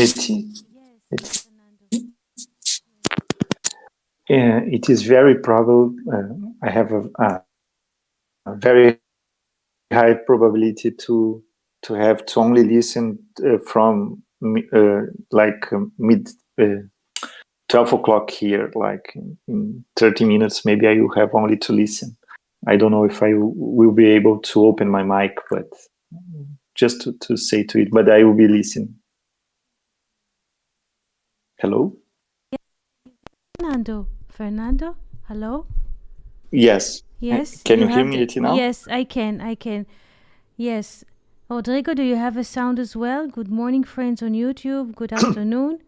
Eti, Yes, it, Fernando. it is very probable. I have a very high probability to have to only listen from mid 12 o'clock here, like in 30 minutes. Maybe I will have only to listen. I don't know if I will be able to open my mic, but just to say to it, but I will be listening. Hello? Fernando, hello? Yes. Yes, Can you you hear have me, the, Eti, now? yes, I can. Yes. Rodrigo, do you have a sound as well? Good morning, friends on YouTube. Good afternoon.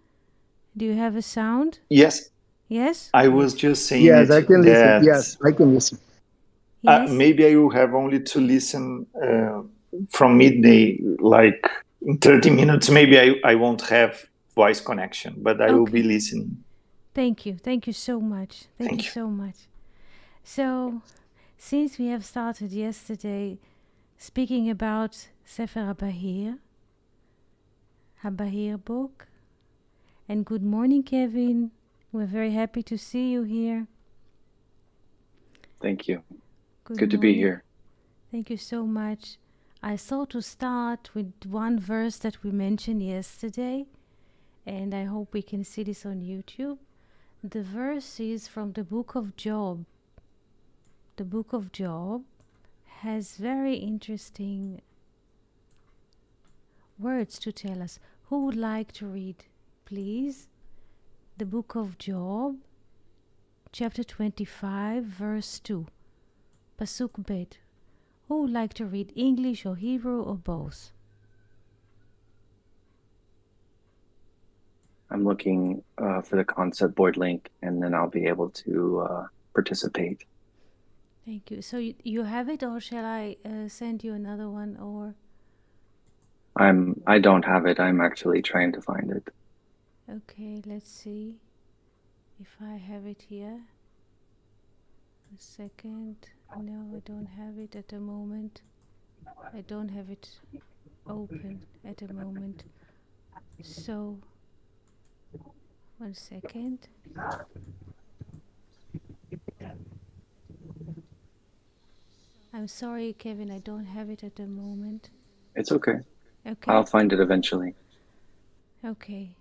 Do you have a sound? Yes. Yes? I was just saying Yes, it I can listen. that Yes, I can listen. Yes? maybe I will have only to listen from midday, like in 30 minutes. Maybe I won't have voice connection, but I will be listening. Thank you. Thank you so much. Thank you Thank you. so much. So, since we have started yesterday speaking about Sefer Habahir book, and good morning, Kevin. We're very happy to see you here. Thank you. Good to be morning. here. Thank you so much. I thought to start with one verse that we mentioned yesterday, and I hope we can see this on YouTube. The verse is from the book of Job. The book of Job has very interesting words to tell us. Who would like to read, please? The book of Job, chapter 25, verse 2. Pasuk Bet. Who would like to read English or Hebrew or both? I'm looking for the concept board link, and then I'll be able to participate. Thank you. So you have it, or shall I send you another one? Or I don't have it. I'm actually trying to find it. okay, let's see if I have it here. A second. No, I don't have it at the moment. I don't have it open at the moment. So, one second. I'm sorry, Kevin, I don't have it at the moment. It's okay. Okay. I'll find it eventually. Okay.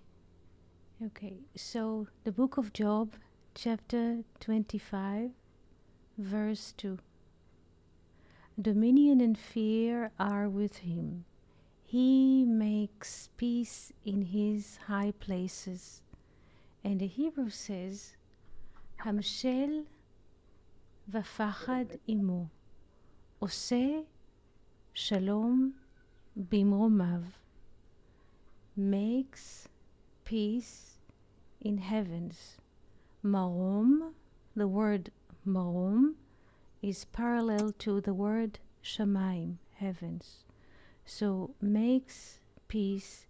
So, the book of Job, chapter 25, verse 2. Dominion and fear are with him. He makes peace in his high places. And the Hebrew says, Hamshel v'fachad imo, Ose shalom bimromav, makes peace in heavens. Marom, the word marom, is parallel to the word shamayim, heavens. So makes peace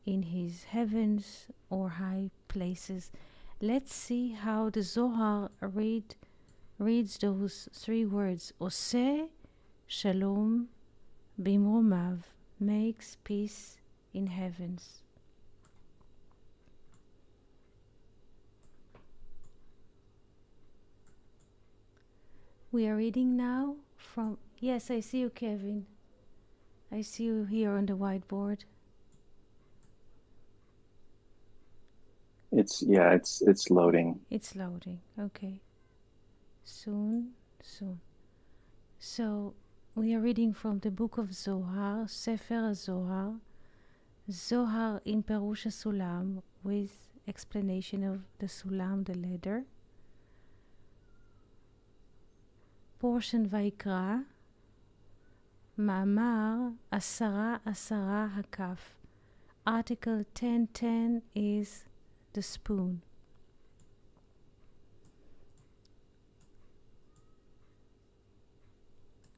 in his heavens or high places. Let's see how the Zohar reads those three words. Oseh shalom bimromav, makes peace in heavens. We are reading now from, yes, I see you, Kevin. I see you here on the whiteboard. It's loading. It's loading. Okay. Soon. So we are reading from the book of Zohar, Sefer Zohar, Zohar in Perush Sulam, with explanation of the Sulam, the ladder. Portion Vaikra, Ma'amar Asara Hakaf. Article 1010 is the spoon.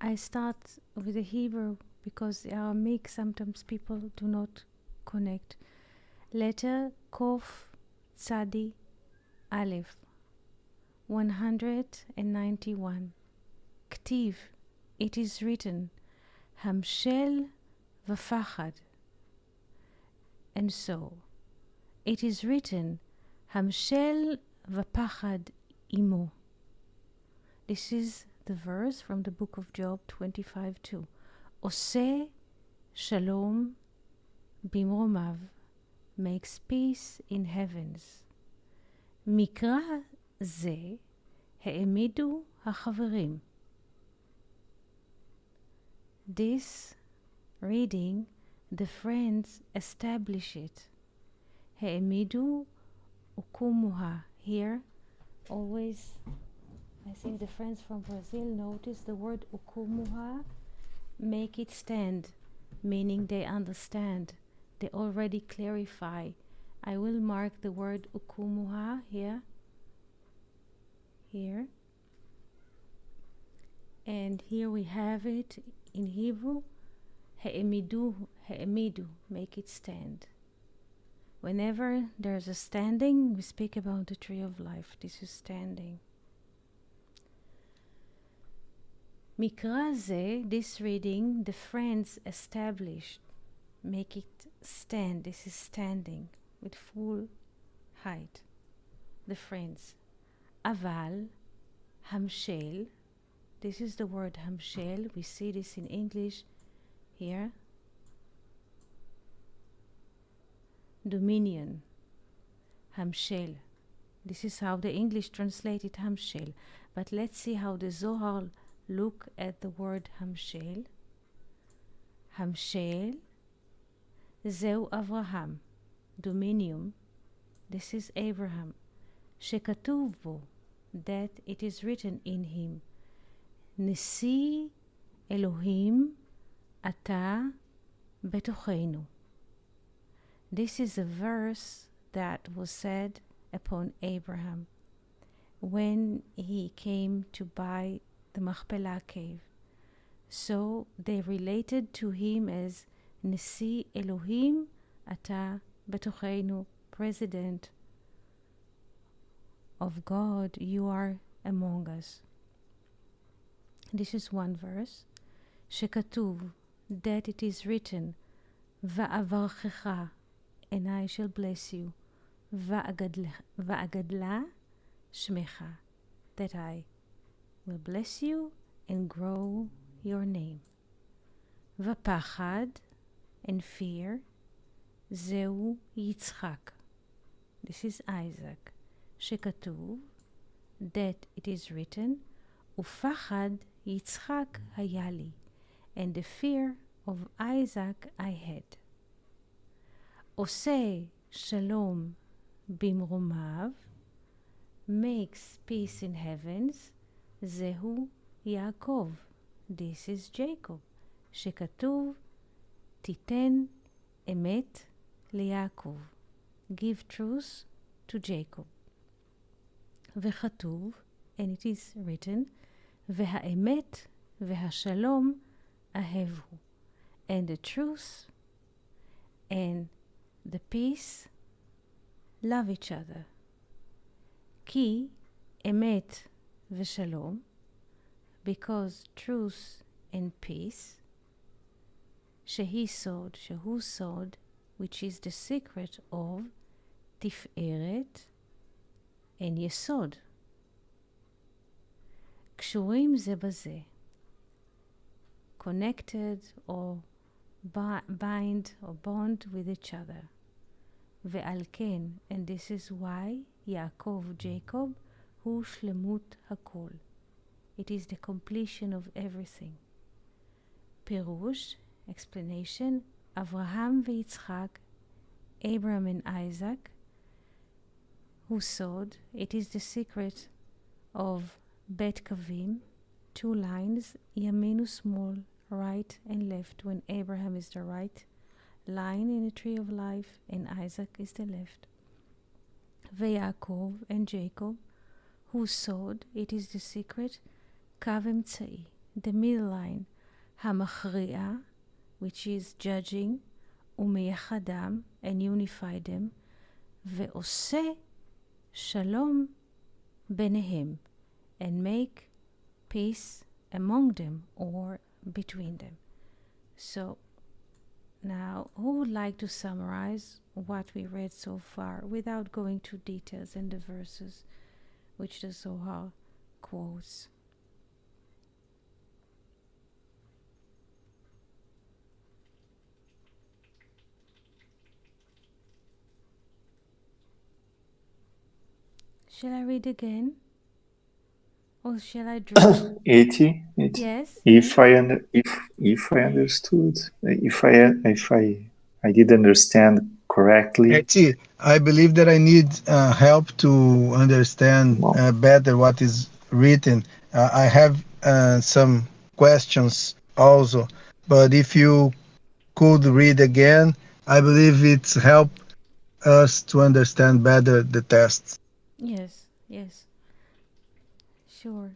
I start with the Hebrew because the Aramaic sometimes people do not connect. Letter Kof Tzadi Aleph 191. Ktiv, it is written, Hamshel v'fachad. And so, it is written, Hamshel v'pachad imo. This is the verse from the book of Job 25:2. Ose shalom bimromav, makes peace in heavens. מקרא זה העמידו החברים. This reading, the friends establish it. העמידו ukumuha. Here, always, I think the friends from Brazil notice the word ukumuha, make it stand, meaning they understand. They already clarify. I will mark the word ukumuha here. And here we have it in Hebrew, ha'emidu, make it stand. Whenever there's a standing, we speak about the tree of life. This is standing. Mikra ze, this reading, the friends established, make it stand. This is standing with full height. The friends. Aval, hamshel, this is the word hamshel. We see this in English here. Dominion, hamshel. This is how the English translated hamshel. But let's see how the Zohar look at the word hamshel. Hamshel, zeu Avraham. Dominion, this is Abraham. Shekatuv bo, that it is written in him. Nisi Elohim ata betochenu. This is a verse that was said upon Abraham when he came to buy the Machpelah cave. So they related to him as Nisi Elohim ata betochenu, President of God, you are among us. This is one verse. Shekatuv, that it is written, Va'avarchecha, and I shall bless you. Va'agadla shmecha, that I will bless you and grow your name. Va'pachad, and fear, zeu Yitzchak, this is Isaac. Shekatuv, that it is written, Ufachad Yitzchak hayali, and the fear of Isaac I had. Ose shalom bimromav, makes peace in heavens, zehu Yaakov, this is Jacob. Shekatuv, titen emet leYaakov, give truth to Jacob. Vechatuv, and it is written, Vehaemet vehashalom ahevu, and the truth and the peace love each other. Ki emet veshalom, because truth and peace, shehu sod, which is the secret of tiferet and yesod. קשורים זה בזה, connected or bind or bond with each other. ועל כן, and this is why Yaakov, Jacob, הוא שלמות הכל. It is the completion of everything. פירוש, explanation, אברהם ויצחק, Abraham and Isaac, הוא סוד, it is the secret of Bet Kavim, two lines, yamin ושמאל, right and left, when Abraham is the right line in the tree of life and Isaac is the left. ויעקב and Jacob, whose sword, it is the secret, קו אמצעי, the middle line, המכריע, which is judging, ומייחדם, and unify them, ועושה שלום ביניהם, and make peace among them or between them. So Now, who would like to summarize what we read so far without going to details in the verses which the Zohar quotes? Shall I read again? Or shall I draw? 80. Yes. If I understood, if I did understand correctly. Eti, I believe that I need help to understand better what is written. I have some questions also, but if you could read again, I believe it's help us to understand better the tests. Yes, yes, sure.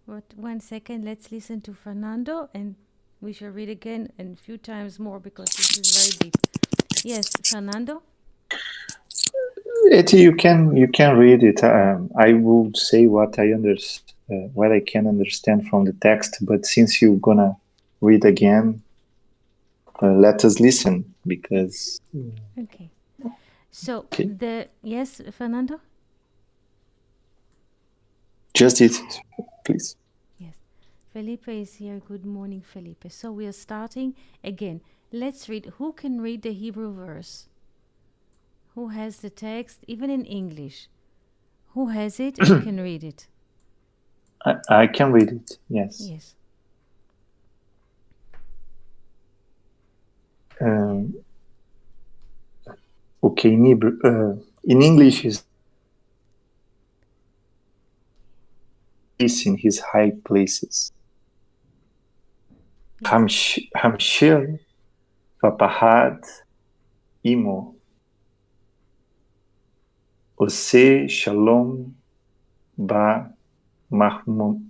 But 1 second, let's listen to Fernando and we shall read again and a few times more because this is very deep. Yes, Fernando? Eti, you can read it. I will say what what I can understand from the text. But since you're gonna read again, let us listen because. Okay. So Okay. yes, Fernando? Just it, please. Yes. Felipe is here. Good morning, Felipe. So we are starting again. Let's read. Who can read the Hebrew verse? Who has the text, even in English? Who has it and can read it? I can read it. Yes. Yes. Okay. In English is in his high places. Yes. Hamshir vapahad imo. Ose shalom ba mahmain.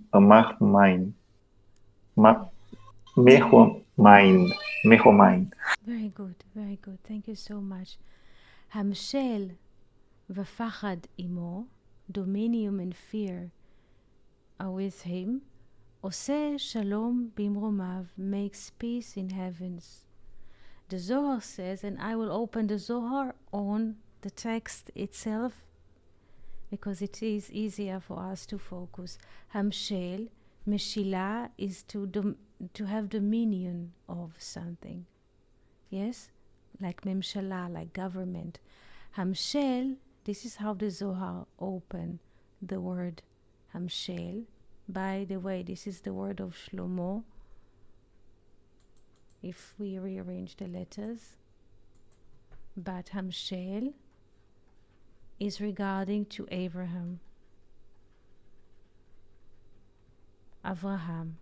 Mehomain. Very good. Very good. Thank you so much. Hamshel v'fachad imo, dominion and fear are with him. Oseh shalom bimromav, makes peace in heavens. The Zohar says, and I will open the Zohar on the text itself because it is easier for us to focus. Hamshel, Meshila, is to have dominion of something. Yes? Like Memshala, like government. Hamshel, this is how the Zohar open the word Hamshel. By the way, this is the word of Shlomo. If we rearrange the letters. But Hamshel is regarding to Abraham. Avraham.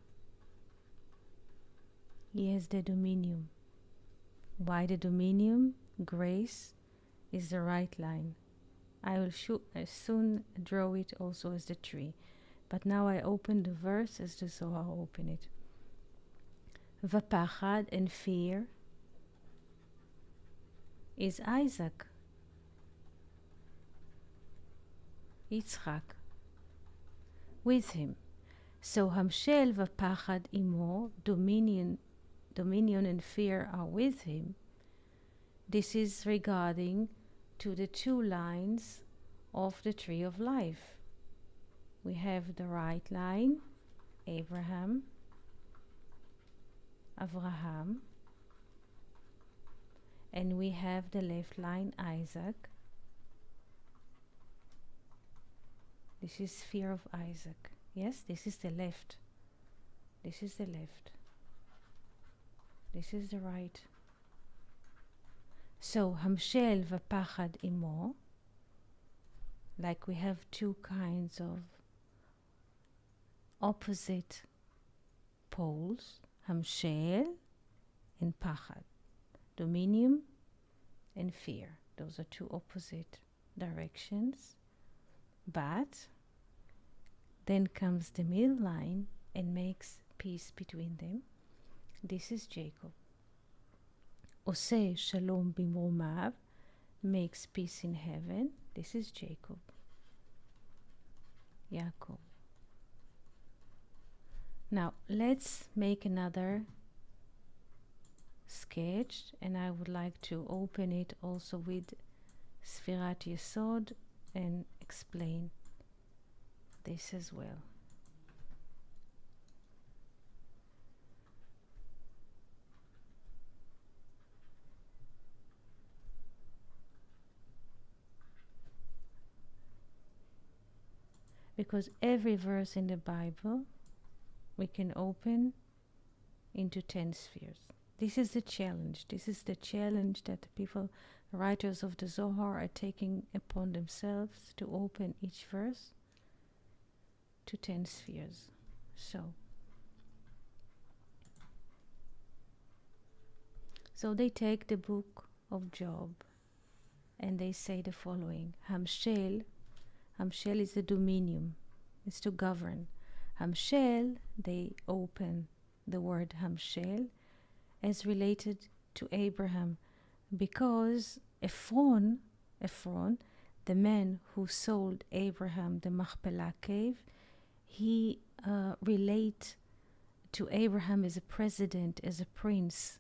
He has the dominion. Why the dominion? Grace is the right line. I will soon draw it also as the tree. But now I open the verse as the Zohar open it. Vapachad, and fear, is Isaac. Yitzchak. With him. So Hamshel vapachad imo, dominion and fear are with him. This is regarding to the two lines of the tree of life. We have the right line, Abraham, Avraham, and we have the left line, Isaac. This is fear of Isaac. Yes, this is the left. This is the left. This is the right. So, Hamshel v'pachad imo, like we have two kinds of opposite poles, Hamshel and Pachad, dominion and fear. Those are two opposite directions. But then comes the middle line and makes peace between them. This is Jacob. Oseh shalom bimromav, makes peace in heaven. This is Jacob. Yaakov. Now let's make another sketched, and I would like to open it also with Sfirat Yesod and explain this as well. Because every verse in the Bible we can open into 10 spheres. This is the challenge. This is the challenge that the people, writers of the Zohar, are taking upon themselves, to open each verse to 10 spheres. So they take the book of Job and they say the following: Hamshel is the dominion, it's to govern. Hamshel, they open the word Hamshel as related to Abraham, because Ephron, the man who sold Abraham the Machpelah cave, he relate to Abraham as a president, as a prince.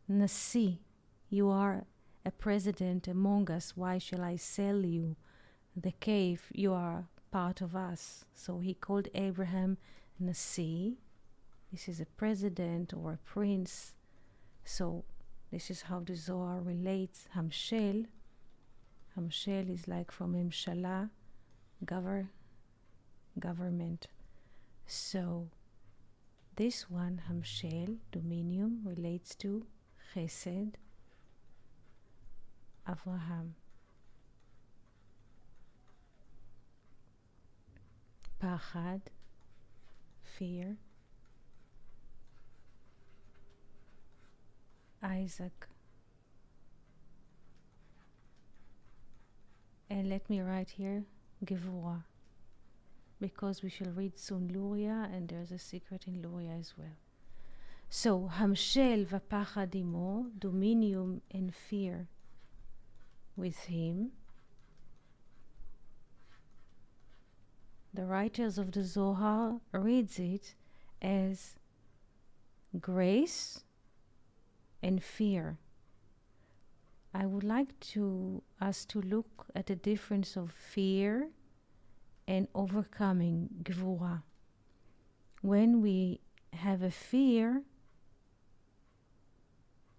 Nasi, you are a president among us, why shall I sell you the cave? You are part of us. So he called Abraham Nasi. This is a president or a prince. So this is how the Zohar relates. Hamshel is like from Mimshala, government. So this one, Hamshel, dominion, relates to Chesed, Avraham. Pachad, fear, Isaac. And let me write here Gevurah, because we shall read soon Luria, and there's a secret in Luria as well. So Hamshel v'pachad imo, dominion and fear with him. The writers of the Zohar reads it as grace and fear. I would like us to look at the difference of fear and overcoming, Gevurah. When we have a fear,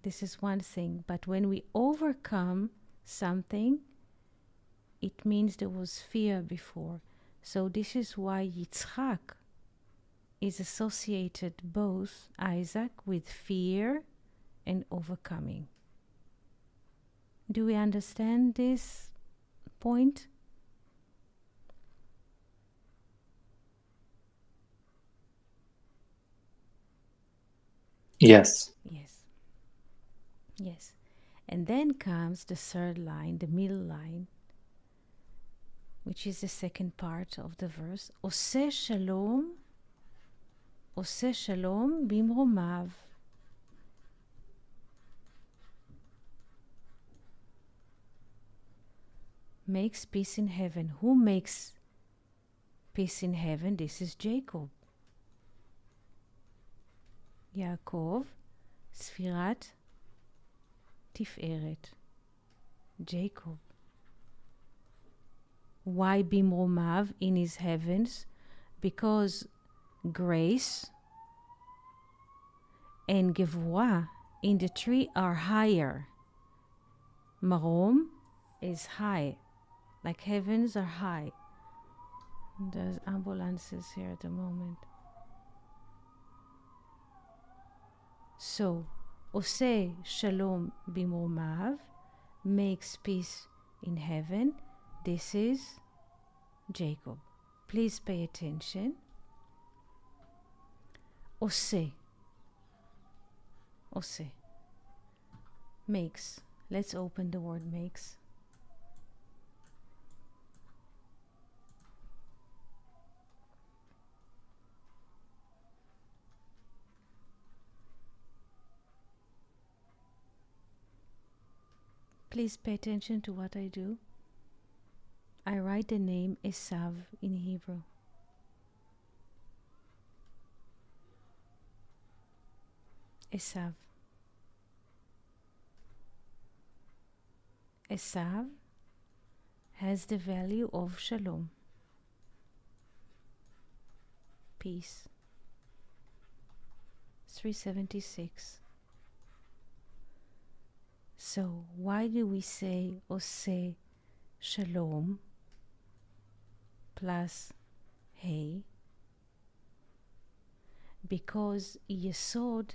this is one thing, but when we overcome something, it means there was fear before. So this is why Yitzchak is associated, both Isaac, with fear and overcoming. Do we understand this point? Yes. Yes. And then comes the third line, the middle line, which is the second part of the verse. Oseh shalom bimromav. Makes peace in heaven. Who makes peace in heaven? This is Jacob. Yaakov, Sfirat Tiferet. Jacob. Why bimromav, in his heavens? Because grace and Gevurah in the tree are higher. Marom is high, like heavens are high. There's ambulances here at the moment. So, Oseh shalom bimromav, makes peace in heaven. This is Jacob. Please pay attention. Oseh. Makes. Let's open the word makes. Please pay attention to what I do. I write the name Esav in Hebrew. Esav. Esav has the value of shalom, peace. 376. So why do we say Ose Shalom plus Hey? Because Yesod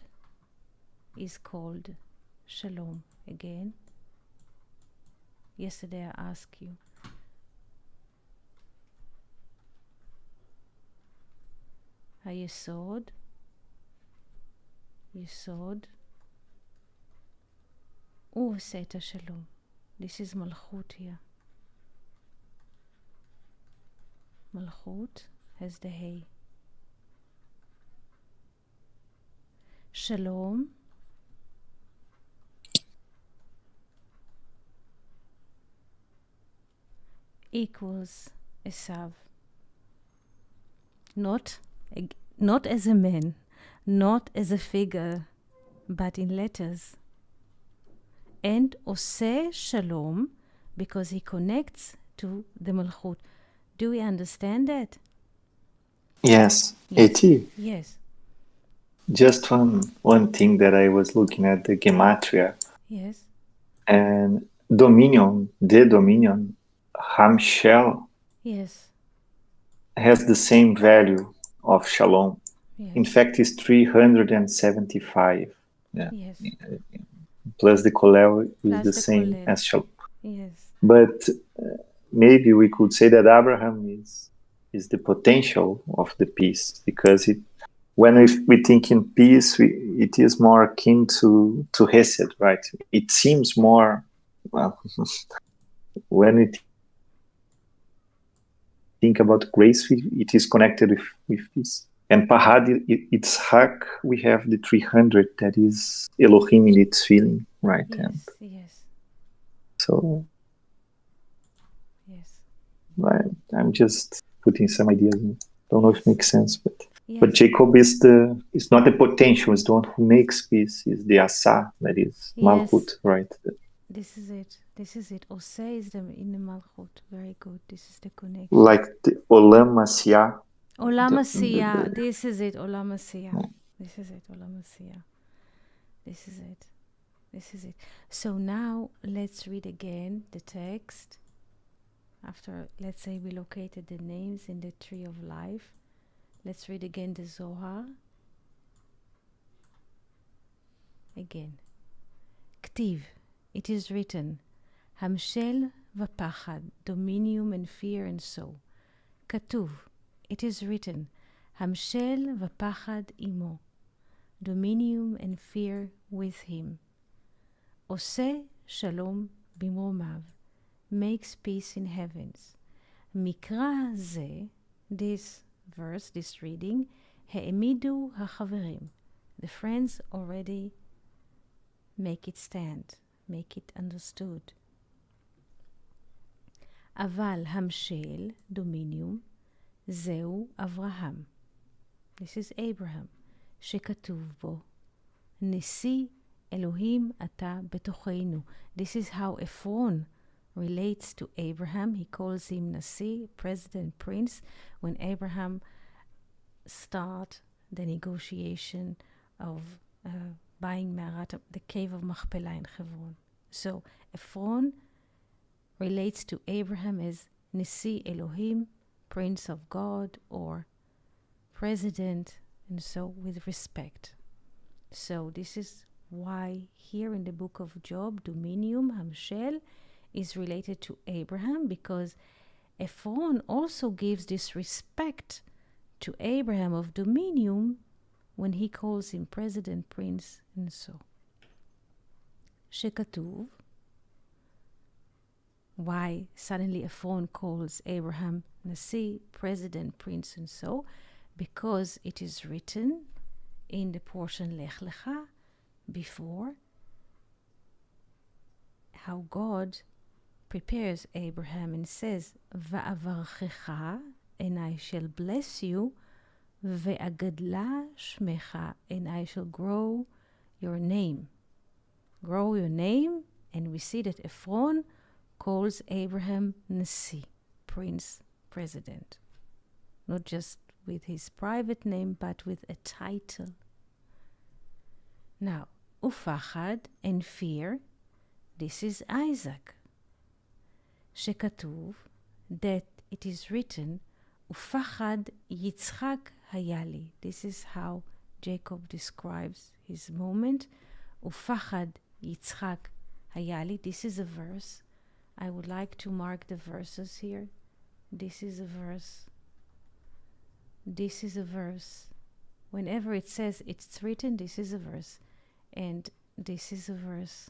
is called Shalom. Again, yesterday I asked you, Yesod, הוא עושה את השלום. This is מלכות here. מלכות has the hay. Shalom equals Esav. Not as a man, not as a figure, but in letters. And Ose Shalom, because he connects to the Malchut. Do we understand that? Yes. Yes. AT. Yes. Just one thing that I was looking at the gematria. Yes. And dominion, the dominion, Hamshel, Yes. has the same value of shalom. Yes. In fact, it's 375. Yeah. Yes. Plus the kolel is Plus the the same kolel. as shalom. Yes. But maybe we could say that Abraham is the potential of the peace, because when we think in peace, it is more akin to Hesed, right? It seems more, well, when we think about grace, it is connected with this. And Pahad, Yitzhak, we have the 300, that is Elohim in its feeling, right? Yes. And Yes. so Yes. I'm just putting some ideas in. Don't know if it makes sense, but Yes. Jacob is not the potential, it's the one who makes peace, is the Asa, that is Malchut, Yes. right? This is it. This is it. Ose is in the Malchut. Very good. This is the connection. Like the Olam Asiyah. Olam Asiyah. This is it. Olam Asiyah. This is it. Olam Asiyah. This is it. This is it. So now let's read again the text. After, let's say, we located the names in the tree of life. Let's read again the Zohar. Again. Ktiv. It is written, Hamshel v'pachad, dominium and fear and so. Katuv. It is written, Hamshel v'pachad imo, dominium and fear with him. Ose shalom bimromav, makes peace in heavens. Mikra ze, this verse, this reading, ha'emidu ha'chaverim. The friends already make it stand, make it understood. Aval hamshel, dominium, zeu Avraham. This is Abraham. שכתוב בו, נשיא אלוהים אתה בתוכנו. This is how Ephron relates to Abraham. He calls him Nasi, president, prince, when Abraham start the negotiation of buying Me'arat, the cave of Machpelah in Hebron. So Ephron relates to Abraham as Nisi Elohim, prince of God, or president, and so with respect. So this is why here in the book of Job, dominium, Hamshel, is related to Abraham, because Ephron also gives this respect to Abraham of dominium when he calls him president, prince, and so. שכתוב, why suddenly Ephron calls Abraham Nasi, president, prince, and so, because it is written in the portion Lech Lecha before how God prepares Abraham and says, Va'avarchecha, and I shall bless you, Ve'agadla shmecha, and I shall grow your name. Grow your name, and we see that Ephron calls Abraham Nasi, Prince, President. Not just with his private name, but with a title. Now, ופחד and fear, this is Isaac. שכתוב, that it is written, ופחד יצחק היה לי. This is how Jacob describes his moment. ופחד יצחק היה לי. This is a verse. I would like to mark the verses here. This is a verse. This is a verse. Whenever it says it's written, this is a verse. And this is a verse.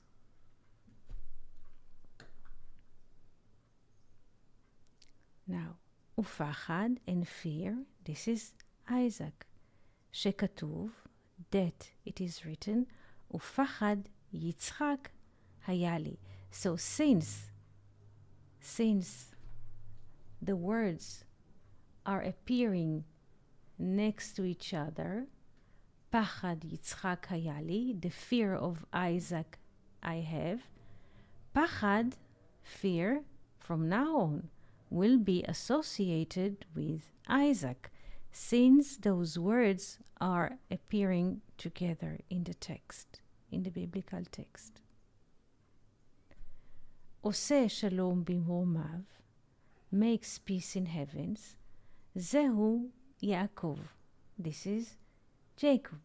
Now, ופחד and fear, this is Isaac. שכתוב, that it is written, ופחד יצחק היה לי. So since the words are appearing next to each other, פחד יצחק היה לי, the fear of Isaac I have, פחד, fear, from now on, will be associated with Isaac, since those words are appearing together in the text, in the biblical text. עושה שלום במרומיו, makes peace in heavens, זהו יעקב. This is Jacob.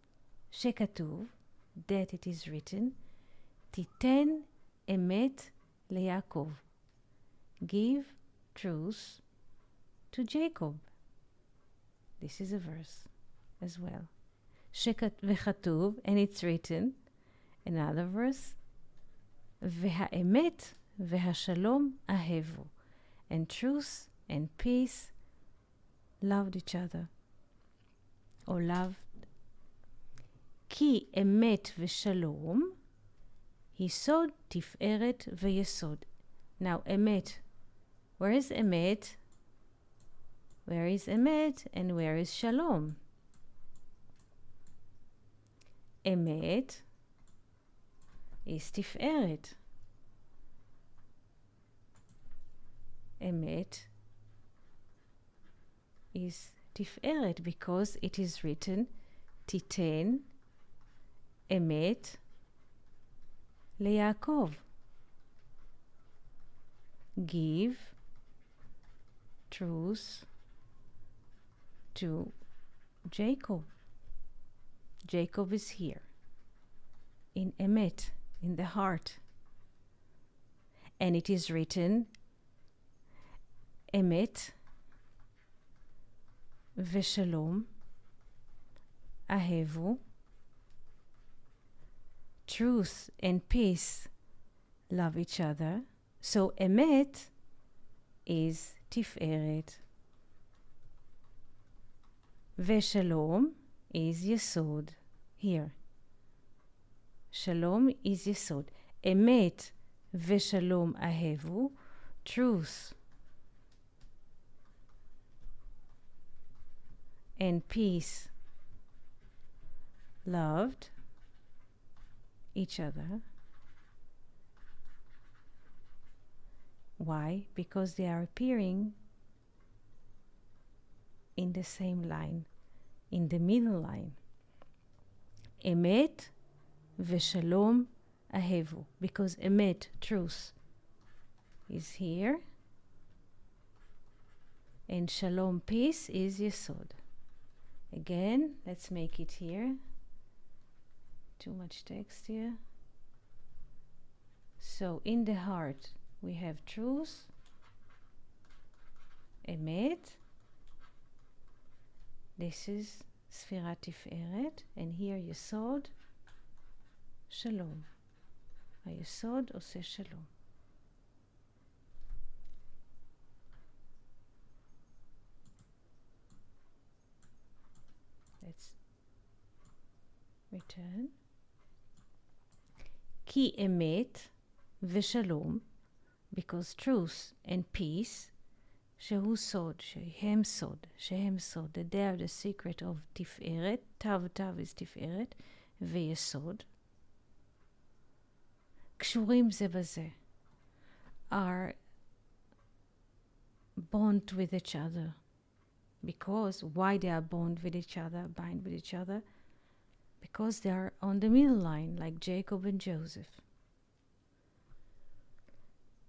שכתוב, that it is written, תיתן אמת ליעקב. Give truth to Jacob. This is a verse as well. וכתוב, and it's written, another verse, והאמת והשלום אהבו. And truth and peace loved each other. Or loved. כי אמת ושלום, יסוד, תפארת ויסוד. Now, אמת. Where is emet? Where is emet and where is shalom? Emet is tiferet. Emet is tiferet because it is written titen emet leYaakov. Give truth to Jacob. Jacob is here in emet, in the heart, and it is written emet ושלום אהבו. Truth and peace love each other. So emet is tiferet. ושלום is יסוד. Here. שלום is יסוד. אמת ושלום אהבו. Truth and peace loved each other. Why? Because they are appearing in the same line, in the middle line. Emet ושלום אהבו. Because emet, truth, is here, and shalom, peace, is yesod. Again, let's make it here. Too much text here. So in the heart we have truth, emet. This is Sfirat Tiferet, and here Yesod, Shalom. Yesod עושה Shalom. Let's return. כי אמת ושלום, because truth and peace, שהוא סוד, שהם סוד, שהם סוד, that they are the secret of תפארת, תו is תפארת, ויסוד, קשורים זה בזה, are bond with each other. Because why they are bind with each other? Because they are on the middle line, like Jacob and Joseph.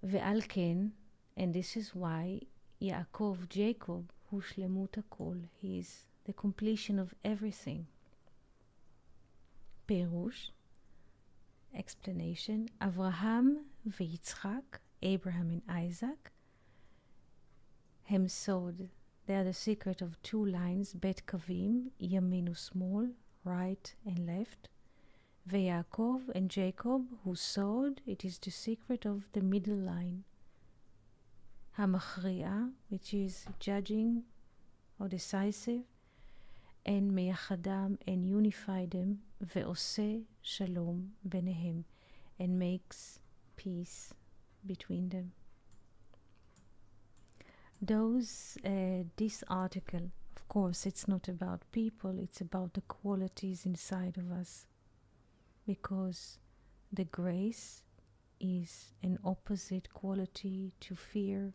ועל כן, and this is why Yaakov, Jacob, הוא שלמות הכל. He is the completion of everything. פירוש, explanation, אברהם ויצחק, Abraham and Isaac, הם סוד. They are the secret of two lines, בית קווים, ימין ושמאל, right and left. ויעקב and Jacob, הוא סוד, it is the secret of the middle line. המכריע, which is judging or decisive, and מייחדם and unify them, ועושה שלום ביניהם, and makes peace between them. This article, of course, it's not about people, it's about the qualities inside of us. Because the grace is an opposite quality to fear.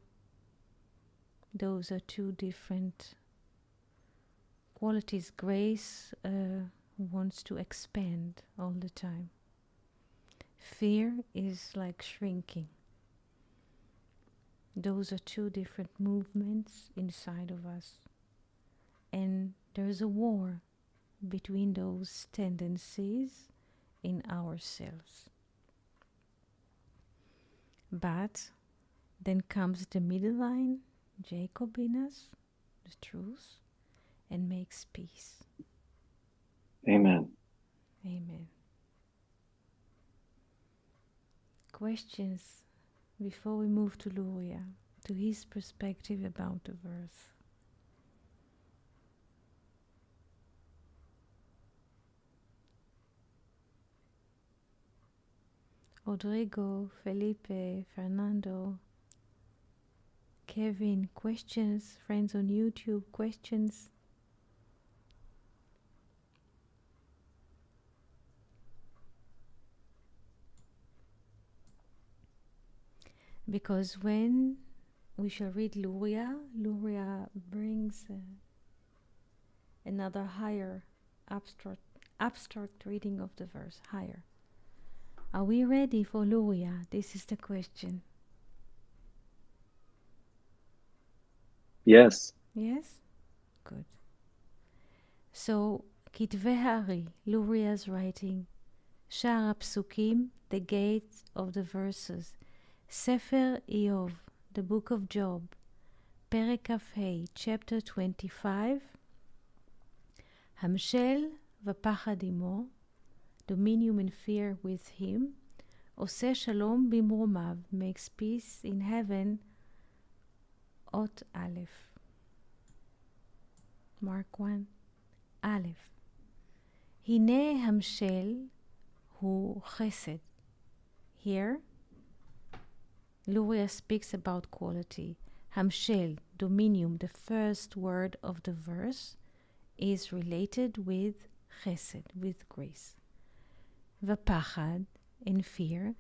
Those are two different qualities. Grace wants to expand all the time. Fear is like shrinking. Those are two different movements inside of us. And there's a war between those tendencies in ourselves. But then comes the middle line, Jacob in us, the truth, and makes peace. Amen. Amen. Questions before we move to Luria, to his perspective about the verse. Rodrigo, Felipe, Fernando, Kevin, questions, friends on YouTube, questions. Because when we shall read Luria, Luria brings another higher abstract reading of the verse, higher. Are we ready for Luria? This is the question. Yes. Yes? Good. So, כתבי הארי, Luria's writing, שער הפסוקים, the gate of the verses, ספר איוב, the book of Job, פרק כ"ה, chapter 25, המשל ופחד עמו, dominion and fear with him, עושה שלום במרומיו, makes peace in heaven, אות א'. Mark 1, א'. הנה המשל הוא חסד. Here, Luria speaks about quality. המשל, dominium, the first word of the verse, is related with chesed, with grace. ופחד, in fear,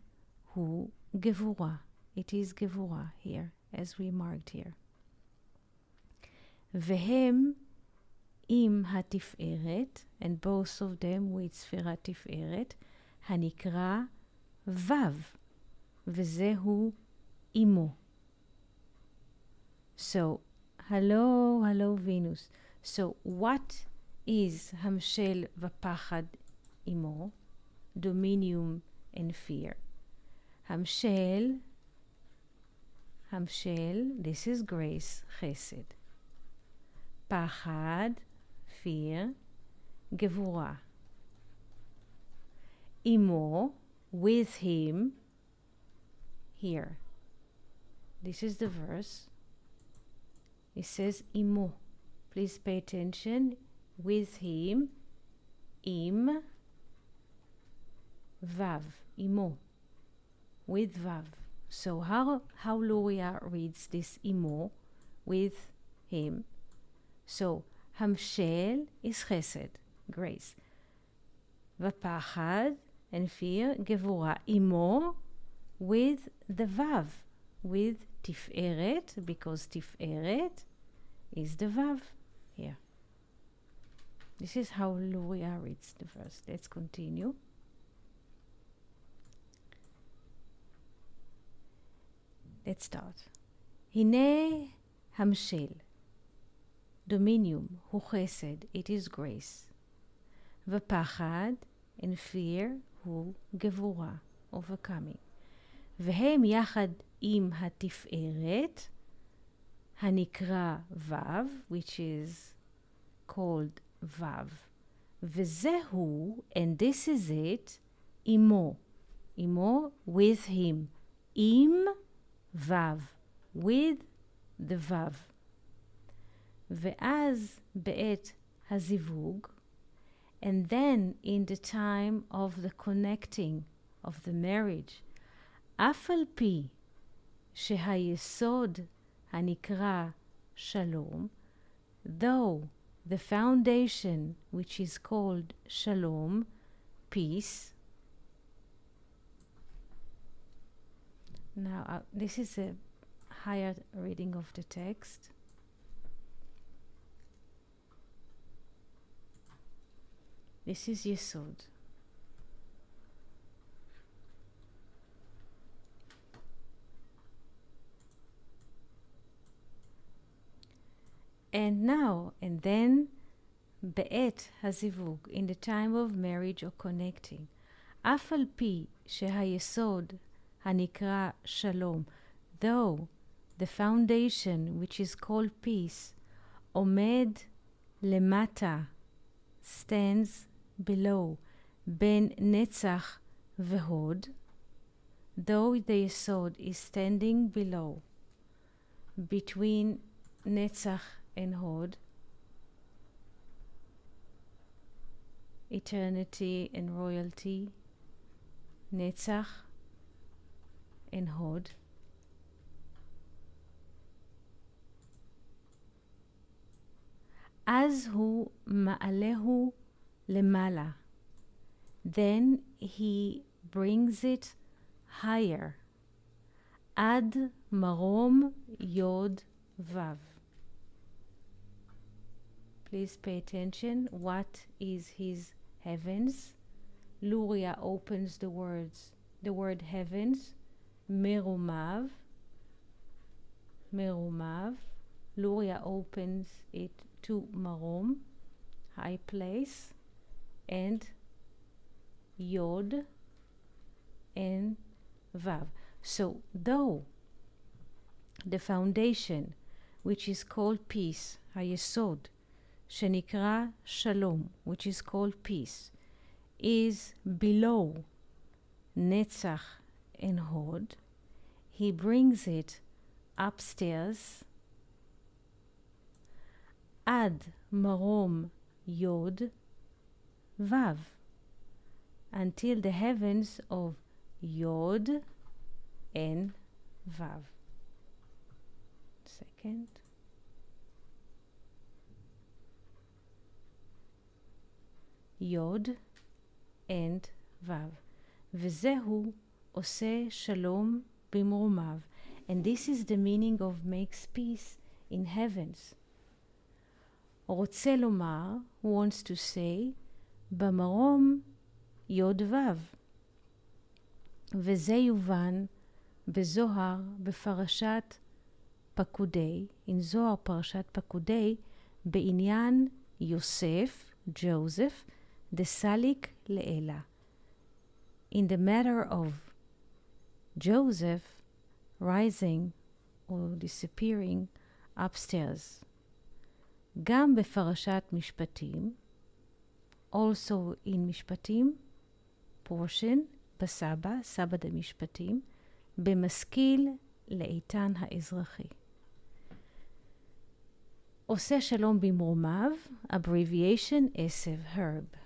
הוא גבורה. It is גבורה here, as we marked here. והם עם התפארת, and both of them with ספירת תפארת, הנקרא וו, וזהו עמו. So, hello Venus. So, what is המשל ופחד עמו? Dominium and fear. המשל, this is grace, חסד. פחד, fear, גבורה. עמו, with him, here. This is the verse. It says עמו. Please pay attention. With him, עם, vav, imo, with vav. So how Luria reads this imo, with him? So המשל is chesed, grace. ופחד and fear, גבורה. imo, with the vav, with Tiferet, because Tiferet is the Vav here. This is how Luria reads the verse. Let's continue. Let's start. Hine Hamshel. Dominium hu chesed, it is grace. V'pachad, and fear, hu gevura, overcoming. V'hem yachad im hatiferet, hanikra vav, which is called vav. V'zehu, and this is it, imo. Imo, with him. Im vav, with the vav. Ve'az be'et hazivug, and then in the time of the connecting, of the marriage, אף על פי שהיסוד הנקרא שלום, though the foundation which is called shalom, peace. Now this is a higher reading of the text. This is Yesod. And now, and then, be'et hazivug, in the time of marriage or connecting. אף על פי שהיסוד הנקרא שלום, though the foundation which is called peace, עומד למטה, stands below, בין נצח והוד, though the yesod is standing below, between netzach and hod, eternity and royalty, netzach and hod, אז הוא מעלהו למעלה, then he brings it higher, עד מרום יוד vav. Please pay attention. What is his heavens? Luria opens the word heavens, merumav, merumav. Luria opens it to marom, high place, and yod and vav. So though the foundation, which is called peace, hayesod, shenikra shalom, which is called peace, is below netzach and hod, he brings it upstairs, ad marom yod vav, until the heavens of yod and vav. Second. Yod and vav. V'zehu oseh shalom bimrumav. And this is the meaning of makes peace in heavens. רוצה לומר, wants to say, במרום יוד vav. וזה יובן בזוהר בפרשת פקודי, in זוהר פרשת פקודי, בעניין יוסף, Joseph, דסליק לאלה. In the matter of Joseph rising or disappearing upstairs. גם בפרשת משפטים, also in משפטים, portion, בסבא, סבא דמשפטים, במשכיל לאיתן האזרחי. עושה שלום במרומיו, abbreviation עשב, herb.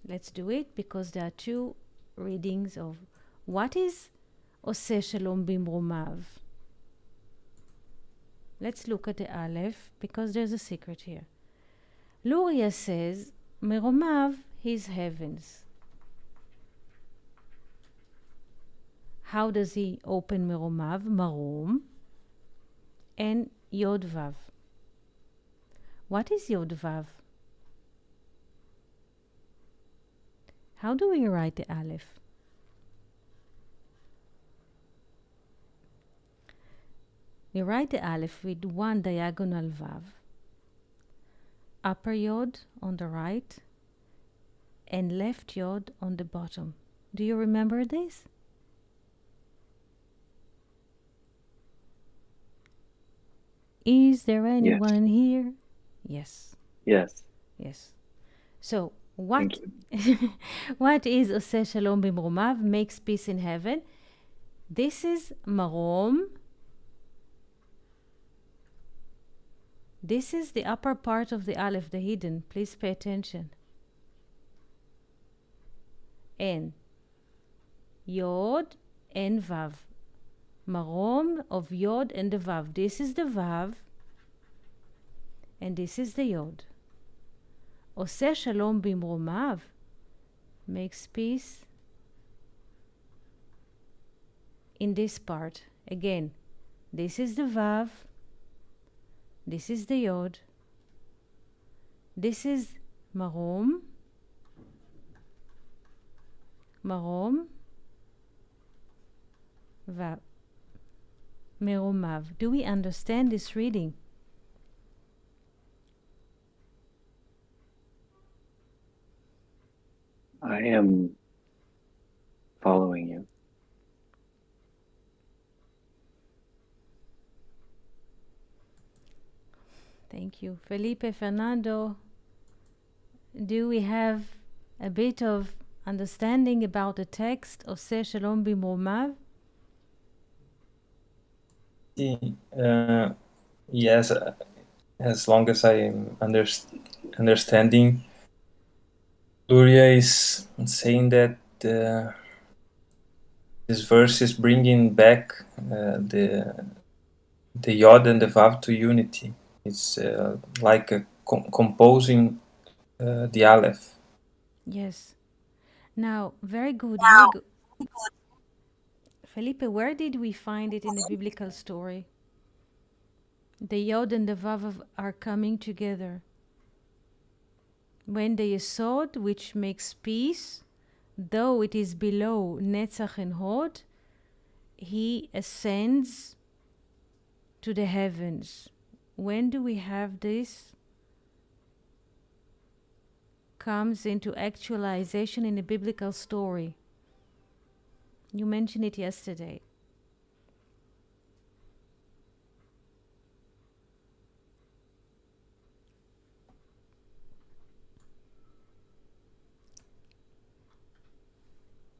Let's do it because there are two readings of what is עושה שלום במרומיו. Let's look at the Aleph because there's a secret here. Luria says, מרומיו, his heavens. How does he open Meromav? Marom and Yod Vav. What is Yod Vav? How do we write the Aleph? We write the Aleph with one diagonal Vav, upper Yod on the right, and left Yod on the bottom. Do you remember this? Is there anyone here? Yes. Yes. Yes. So what what is Oseh Shalom b'Mromav, makes peace in heaven? This is Marom. This is the upper part of the Aleph, the hidden. Please pay attention. And Yod and Vav. Marom of Yod and the Vav. This is the Vav. And this is the Yod. Oseh Shalom b'Mromav makes peace in this part. Again, this is the Vav. This is the Yod. This is Marom. Marom. Vav. Meromav. Do we understand this reading? I am following you. Thank you. Felipe, Fernando, do we have a bit of understanding about the text of Oseh Shalom b'Mromav? Yes, as long as I am understanding, Luria is saying that this verse is bringing back the Yod and the Vav to unity. It's like a composing the Aleph. Yes. Now, very good, very good. Felipe, where did we find it in the biblical story? The Yod and the Vav are coming together. When the Yesod, which makes peace, though it is below Netzach and Hod, he ascends to the heavens. When do we have this? Comes into actualization in the biblical story. You mentioned it yesterday.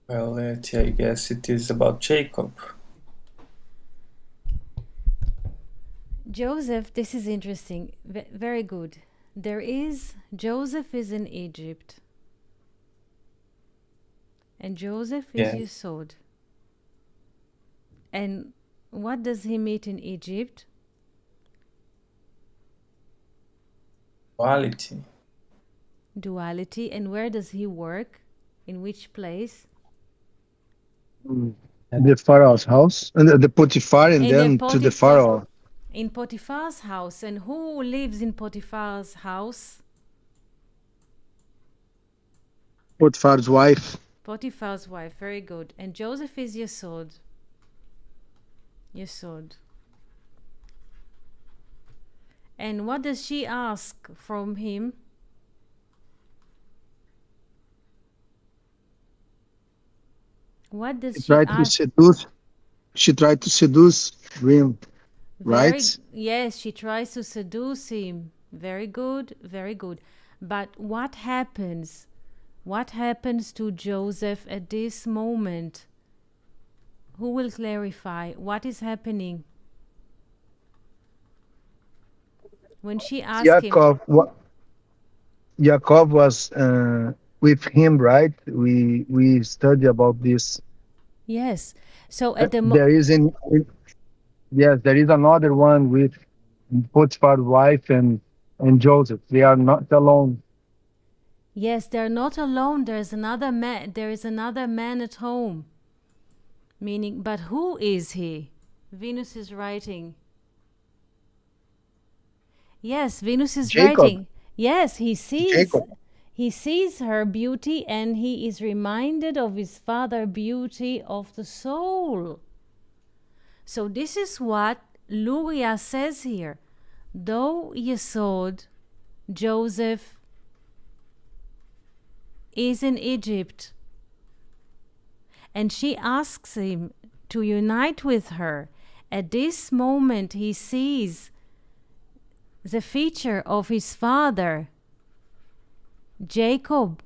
Well, I guess it is about Jacob. Joseph, this is interesting. Very good. Joseph is in Egypt. And Joseph is Yesod. And what does he meet in Egypt? Duality. Duality. And where does he work? In which place? The Pharaoh's house, and the Potiphar, and then to the Pharaoh. In Potiphar's house. And who lives in Potiphar's house? Potiphar's wife. Potiphar's wife. Very good. And Joseph is Yesod. Yesod. And what does she ask from him? What does she ask? She tried to seduce him, right? Yes, she tries to seduce him. Very good, very good. But what happens? What happens to Joseph at this moment? Who will clarify what is happening? When she asked him... Jacob was with him, right? We study about this. Yes. So at the there is another one with Potiphar's wife and Joseph. They are not alone. Yes, they're not alone. There is another man at home. Meaning, but who is he? Venus is writing. Yes, Venus is Jacob. writing. Yes, he sees her beauty, and he is reminded of his father beauty of the soul. So this is what Luria says here. Though Yesod, Joseph, is in Egypt, and she asks him to unite with her, at this moment he sees the feature of his father, Jacob,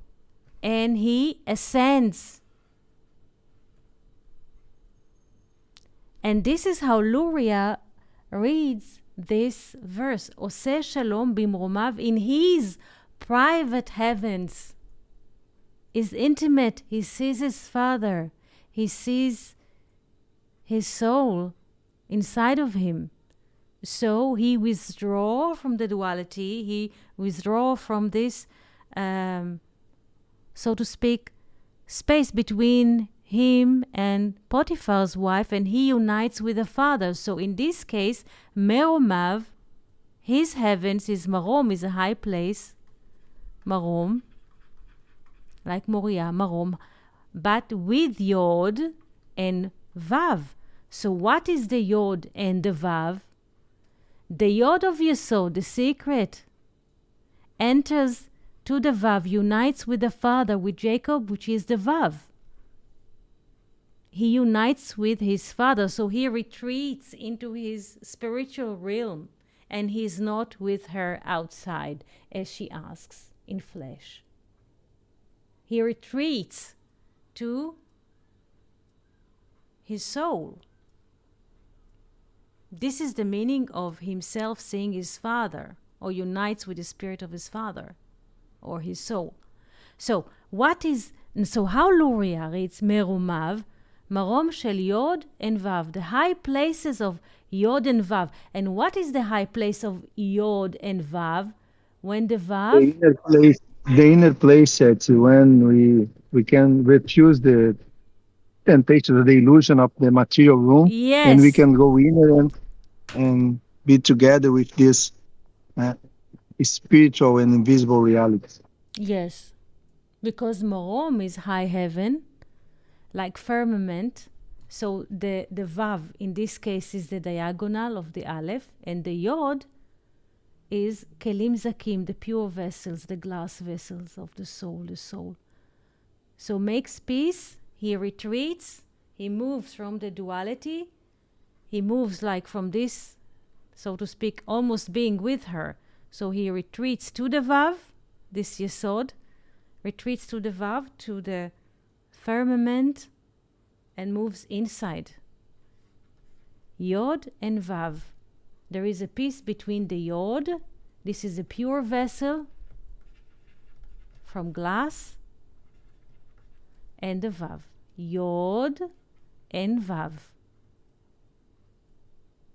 and he ascends. And this is how Luria reads this verse, Oseh Shalom bimromav, in his private heavens, is intimate. He sees his father. He sees his soul inside of him. So he withdraws from the duality. He withdraws from this, so to speak, space between him and Potiphar's wife, and he unites with the father. So in this case, Meromav, his heavens, his Marom is a high place. Marom, like Moriah, Marom, but with Yod and Vav. So what is the Yod and the Vav? The Yod of Yesod, the secret, enters to the Vav, unites with the father, with Jacob, which is the Vav. He unites with his father, so he retreats into his spiritual realm, and he is not with her outside, as she asks, in flesh. He retreats to his soul. This is the meaning of himself seeing his father, or unites with the spirit of his father, or his soul. So how Luria reads Merumav, Marom shel Yod and Vav, the high places of Yod and Vav. And what is the high place of Yod and Vav? When the Vav... The inner place, it's when we can refuse the temptation, the illusion of the material room, Yes. and we can go in and be together with this spiritual and invisible reality. Yes, because Marom is high heaven, like firmament. So the Vav in this case is the diagonal of the Aleph, and the Yod is Kelim Zakim, the pure vessels, the glass vessels of the soul, So makes peace, he retreats, he moves from the duality, he moves like from this, so to speak, almost being with her. So he retreats to the Vav, this Yesod, retreats to the Vav, to the firmament, and moves inside. Yod and Vav. There is a peace between the Yod, this is a pure vessel from glass, and the Vav. Yod and Vav.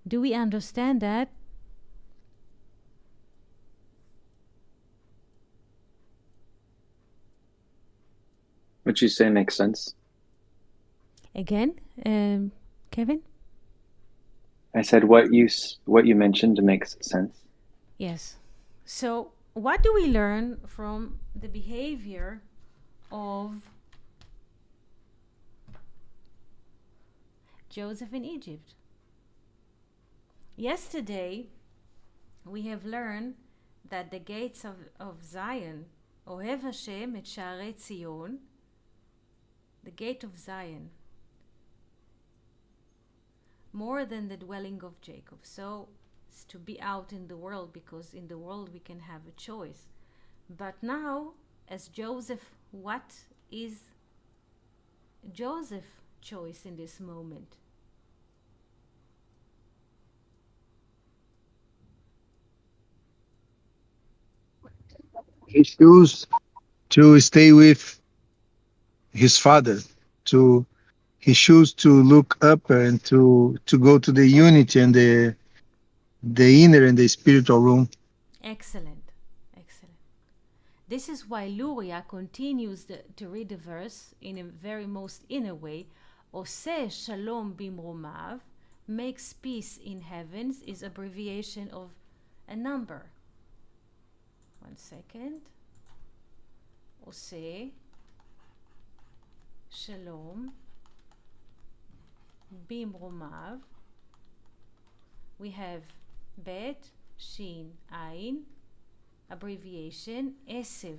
Do we understand that? What you say makes sense. Again, Kevin? I said what you mentioned makes sense. Yes. So what do we learn from the behavior of Joseph in Egypt? Yesterday, we have learned that the gates of Zion, Ohev Hashem et Sha'arei Tzion, the gate of Zion, more than the dwelling of Jacob. So it's to be out in the world, because in the world we can have a choice. But now, as Joseph, what is Joseph's choice in this moment? He chose to stay with his father, he chose to look up and to go to the unity and the inner and the spiritual room. Excellent, excellent. This is why Luria continues to read the verse in a very most inner way. Oseh Shalom Bimromav, makes peace in heavens, is abbreviation of a number. 1 second. Oseh Shalom Bimromav. We have Bet, Shin, Ain, abbreviation Esev.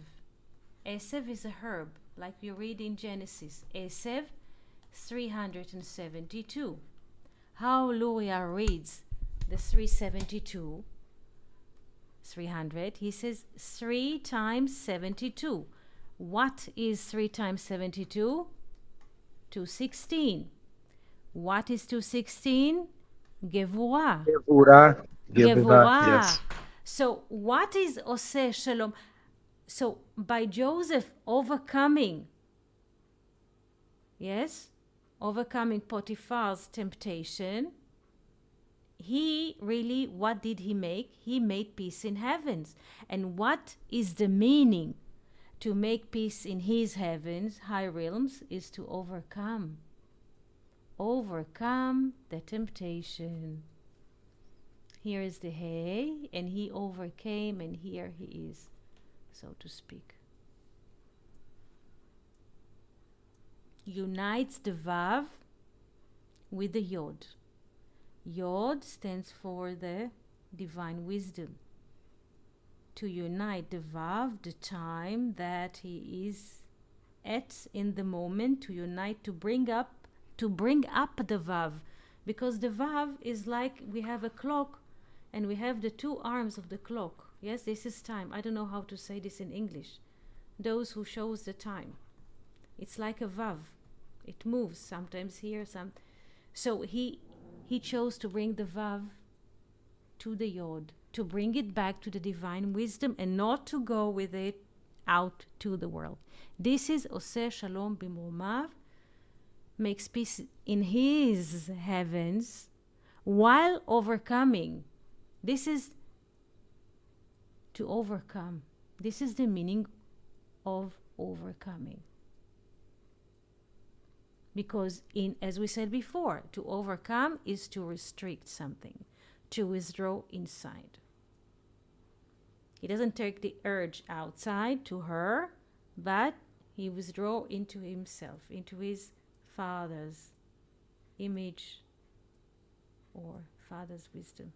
Esev is a herb, like we read in Genesis. Esev, 372. How Luria reads the 372, 300, he says 3 times 72. What is 3 times 72? 216. What is 216? Gevurah. Gevurah. Gevurah. Yes. So what is Oseh Shalom? So by Joseph overcoming, yes, overcoming Potiphar's temptation, he really, what did he make? He made peace in heavens. And what is the meaning? To make peace in his heavens, high realms, is to overcome the temptation. Here is the hay, and he overcame, and here he is, so to speak. Unites the Vav with the Yod. Yod stands for the divine wisdom. To unite the Vav, the time that he is at in the moment, to unite, to bring up the Vav. Because the Vav is like, we have a clock and we have the two arms of the clock. Yes, this is time. I don't know how to say this in English. Those who shows the time. It's like a Vav. It moves sometimes here, so he chose to bring the Vav to the Yod, to bring it back to the divine wisdom and not to go with it out to the world. This is Oseh Shalom Bimromav, makes peace in his heavens while overcoming. This is to overcome. This is the meaning of overcoming. Because as we said before, to overcome is to restrict something, to withdraw inside. He doesn't take the urge outside to her, but he withdraw into himself, into his father's image or father's wisdom.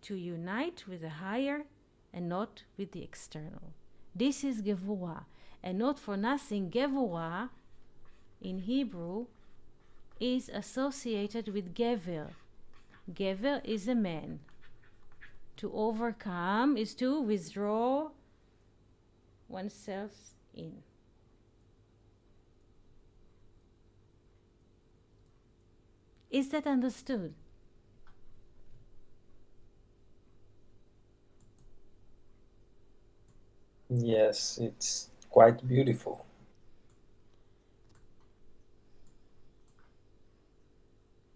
To unite with the higher and not with the external. This is Gevurah. And not for nothing, Gevurah in Hebrew is associated with Gever. Gever is a man. To overcome is to withdraw oneself in. Is that understood? Yes, it's quite beautiful.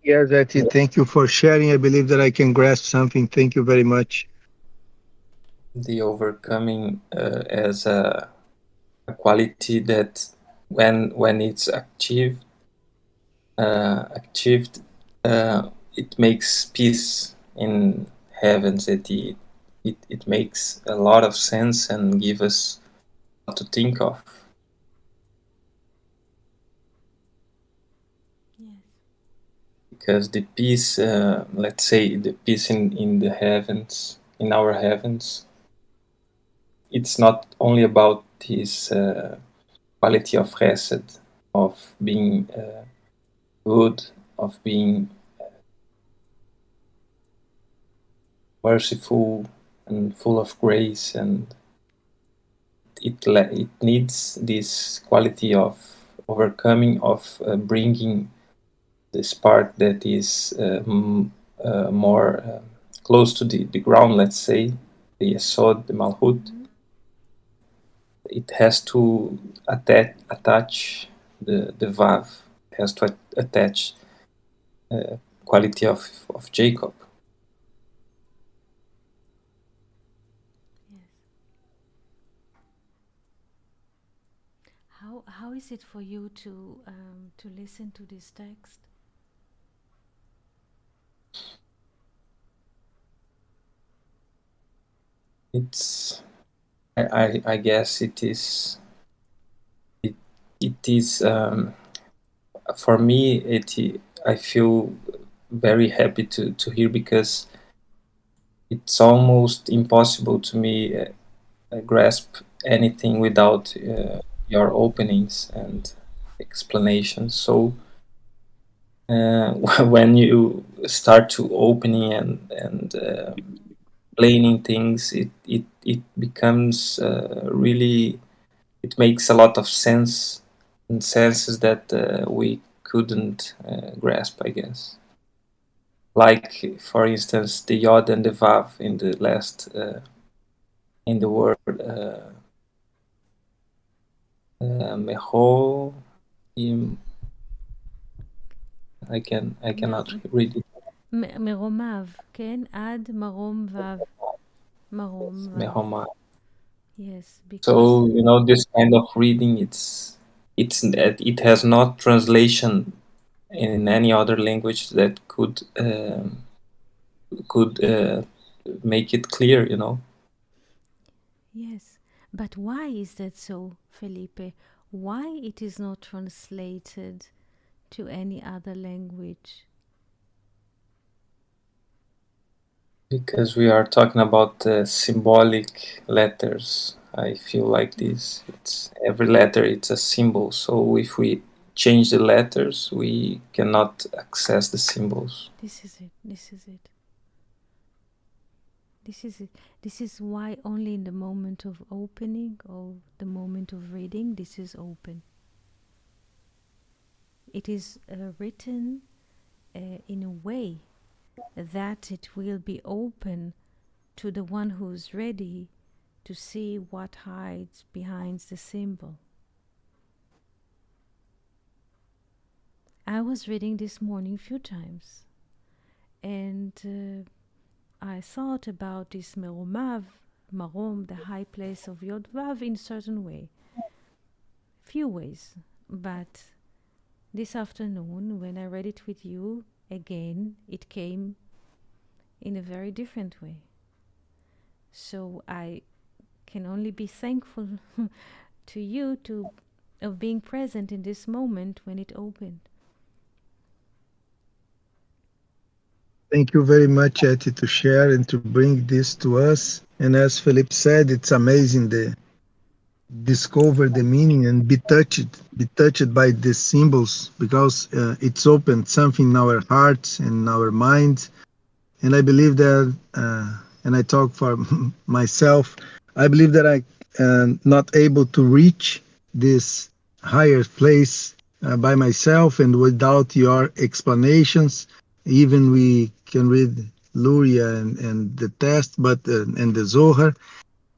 Yes, Eti, thank you for sharing. I believe that I can grasp something. Thank you very much. The overcoming as a quality that when it's achieved, it makes peace in heavens. It makes a lot of sense and gives us a lot to think of. Yes. Because the peace, let's say the peace in the heavens, in our heavens, it's not only about this quality of chesed, of being good, of being merciful and full of grace, and it needs this quality of overcoming, of bringing this part that is more close to the ground, let's say, the Yesod, the Malhut. Mm-hmm. It has to attach the Vav, it has to attach quality of Jacob. How how is it for you to listen to this text? It's I guess it is for me I feel very happy to hear, because it's almost impossible to me grasp anything without your openings and explanations. So when you start to opening and explaining things, it becomes really, it makes a lot of sense, and senses that we couldn't grasp, I guess. Like, for instance, the yod and the vav in the last in the word meho. I cannot read it. מרומיו, כן? עד מרום וו. מרום וו. Mehoma. Yes, because... So, this kind of reading, it has not translation in any other language that could make it clear, Yes, but why is that so, Felipe? Why it is not translated to any other language? Because we are talking about symbolic letters. I feel like this. It's every letter, it's a symbol. So if we change the letters, we cannot access the symbols. This is it. This is it. This is it. This is why only in the moment of opening or the moment of reading, this is open. It is written in a way that it will be open to the one who is ready to see what hides behind the symbol. I was reading this morning a few times, and I thought about this merumav, marom, the high place of Yod Vav, in a certain way. Few ways. But this afternoon, when I read it with you again, it came in a very different way. So I can only be thankful to you of being present in this moment when it opened. Thank you very much, Etty, to share and to bring this to us. And as Philip said, it's amazing to discover the meaning and be touched by the symbols, because it's opened something in our hearts and our minds. And I believe that, and I talk for myself, I believe that I am not able to reach this higher place by myself and without your explanations. Even we can read Luria and the text, but and the Zohar,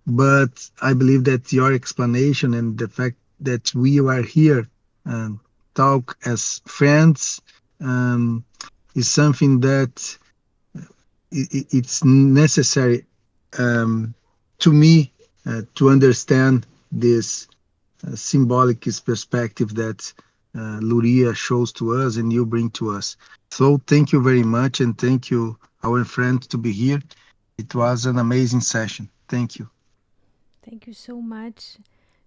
but I believe that your explanation and the fact that we are here and talk as friends is something that it's necessary to me to understand this symbolic perspective that Luria shows to us and you bring to us. So thank you very much, and thank you, our friend, to be here. It was an amazing session. Thank you. Thank you so much.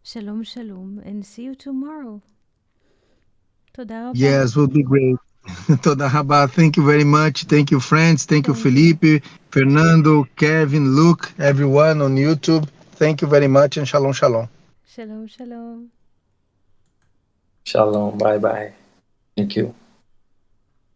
Shalom, shalom, and see you tomorrow. תודה רבה. Yes, will be great. Toda Rabá, thank you very much. Thank you, friends. Thank you, Felipe, Fernando, Kevin, Luke, everyone on YouTube. Thank you very much, and shalom, shalom. Shalom, shalom. Shalom, bye bye. Thank you.